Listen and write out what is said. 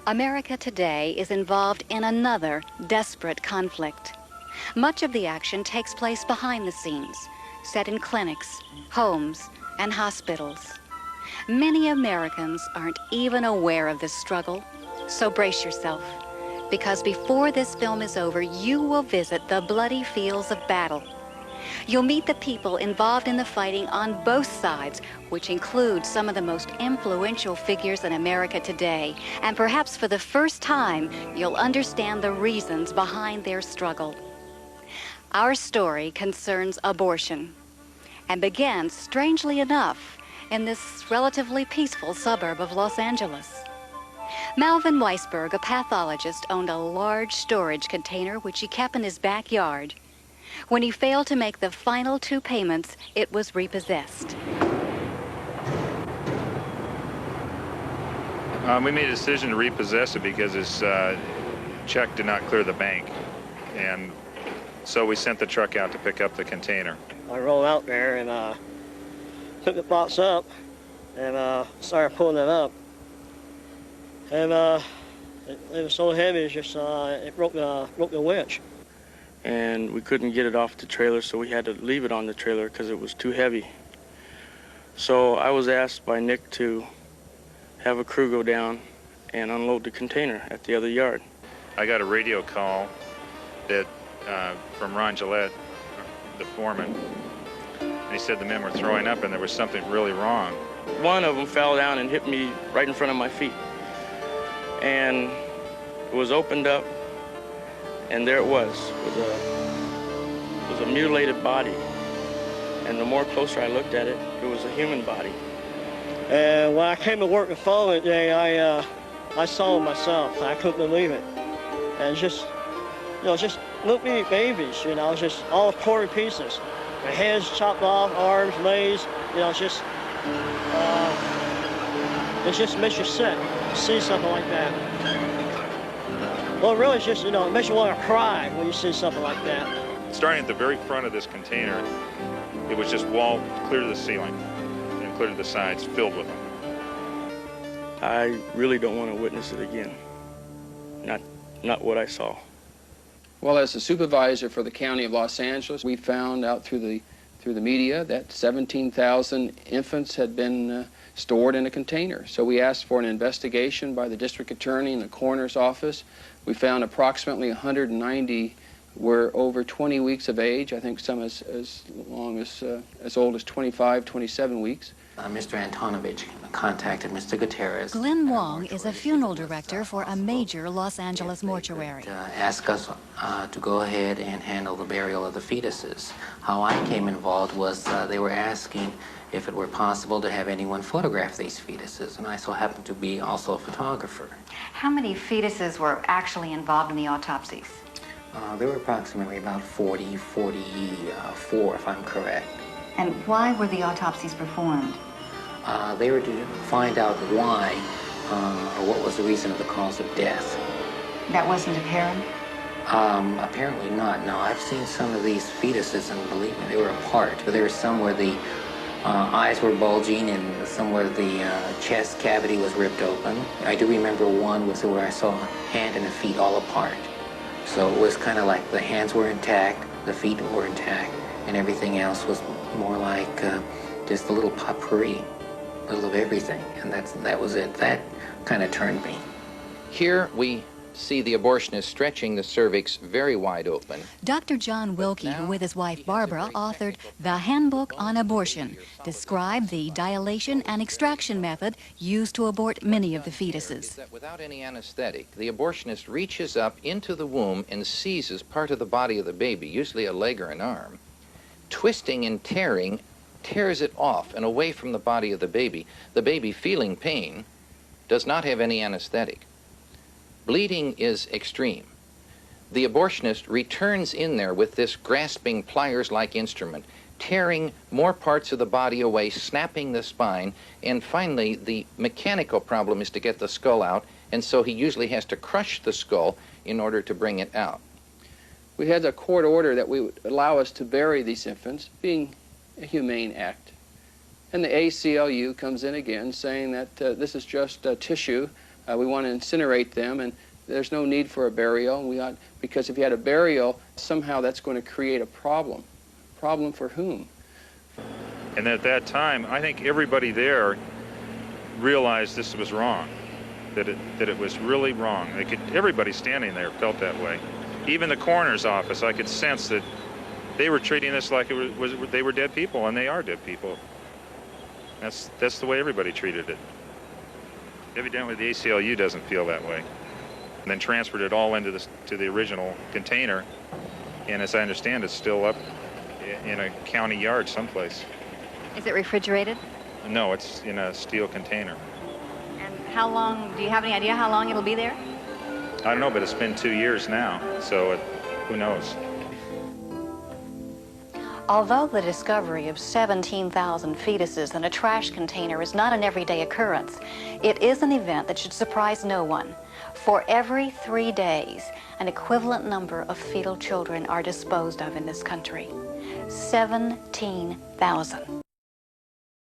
America today is involved in another desperate conflict. Much of the action takes place behind the scenes, set in clinics, homes, and hospitals. Many Americans aren't even aware of this struggle, so brace yourself, because before this film is over, you will visit the bloody fields of battle. You'll meet the people involved in the fighting on both sides, which include some of the most influential figures in America today. And perhaps for the first time, you'll understand the reasons behind their struggle. Our story concerns abortion and began, strangely enough, in this relatively peaceful suburb of Los Angeles. Malvin Weisberg, a pathologist, owned a large storage container which he kept in his backyard. When he failed to make the final 2 payments, it was repossessed. We made a decision to repossess it because his check did not clear the bank. And so we sent the truck out to pick up the container. I rolled out there and took the box up and started pulling it up. And it was so heavy, it just it broke the winch. And we couldn't get it off the trailer, so we had to leave it on the trailer because it was too heavy. So I was asked by Nick to have a crew go down and unload the container at the other yard. I got a radio call that from Ron Gillette, the foreman, and he said the men were throwing up and there was something really wrong. One of them fell down and hit me right in front of my feet. And it was opened up, and there it was. It was a mutilated body. And the more closer I looked at it, it was a human body. And when I came to work the following day, I saw it myself. I couldn't believe it. And just little bitty babies, just all quarter pieces. The heads chopped off, arms, legs, it just makes you sick to see something like that. Well, really, it's just, it makes you want to cry when you see something like that. Starting at the very front of this container, it was just wall clear to the ceiling and clear to the sides, filled with them. I really don't want to witness it again. Not what I saw. Well, as the supervisor for the County of Los Angeles, we found out through the media that 17,000 infants had been stored in a container. So we asked for an investigation by the district attorney and the coroner's office. We found approximately 190 were over 20 weeks of age. I think some as old as 25, 27 weeks. Mr. Antonovich contacted Mr. Gutierrez. Glenn Wong is a funeral director for a major Los Angeles mortuary. Asked us to go ahead and handle the burial of the fetuses. How I came involved was they were asking if it were possible to have anyone photograph these fetuses, and I so happened to be also a photographer. How many fetuses were actually involved in the autopsies? There were approximately about 44, if I'm correct. And why were the autopsies performed? They were to find out why, or what was the reason of the cause of death. That wasn't apparent? Apparently not. No, I've seen some of these fetuses, and believe me, they were apart. There were some where the eyes were bulging, and some where the chest cavity was ripped open. I do remember one was where I saw a hand and a feet all apart. So it was kind of like the hands were intact, the feet were intact, and everything else was more like just a little potpourri, a little of everything, and that was it. That kind of turned me. Here we see the abortionist stretching the cervix very wide open. Dr. John Wilkie, who with his wife Barbara authored The Handbook on Abortion, described the dilation and extraction method used to abort many of the fetuses. Without any anesthetic, the abortionist reaches up into the womb and seizes part of the body of the baby, usually a leg or an arm, twisting and tearing, tears it off and away from the body of the baby. The baby, feeling pain, does not have any anesthetic. Bleeding is extreme. The abortionist returns in there with this grasping pliers-like instrument, tearing more parts of the body away, snapping the spine, and finally the mechanical problem is to get the skull out, and so he usually has to crush the skull in order to bring it out. We had a court order that would allow us to bury these infants, being a humane act. And the ACLU comes in again saying that this is just tissue We want to incinerate them, and there's no need for a burial. Because if you had a burial, somehow that's going to create a problem. Problem for whom? And at that time, I think everybody there realized this was wrong, that it was really wrong. Everybody standing there felt that way. Even the coroner's office, I could sense that they were treating this like they were dead people, and they are dead people. That's the way everybody treated it. Evidently, the ACLU doesn't feel that way. And then transferred it all into to the original container, and as I understand, it's still up in a county yard someplace. Is it refrigerated? No, it's in a steel container. And how long, do you have any idea how long it'll be there? I don't know, but it's been 2 years now, so who knows? Although the discovery of 17,000 fetuses in a trash container is not an everyday occurrence, it is an event that should surprise no one. For every 3 days, an equivalent number of fetal children are disposed of in this country. 17,000.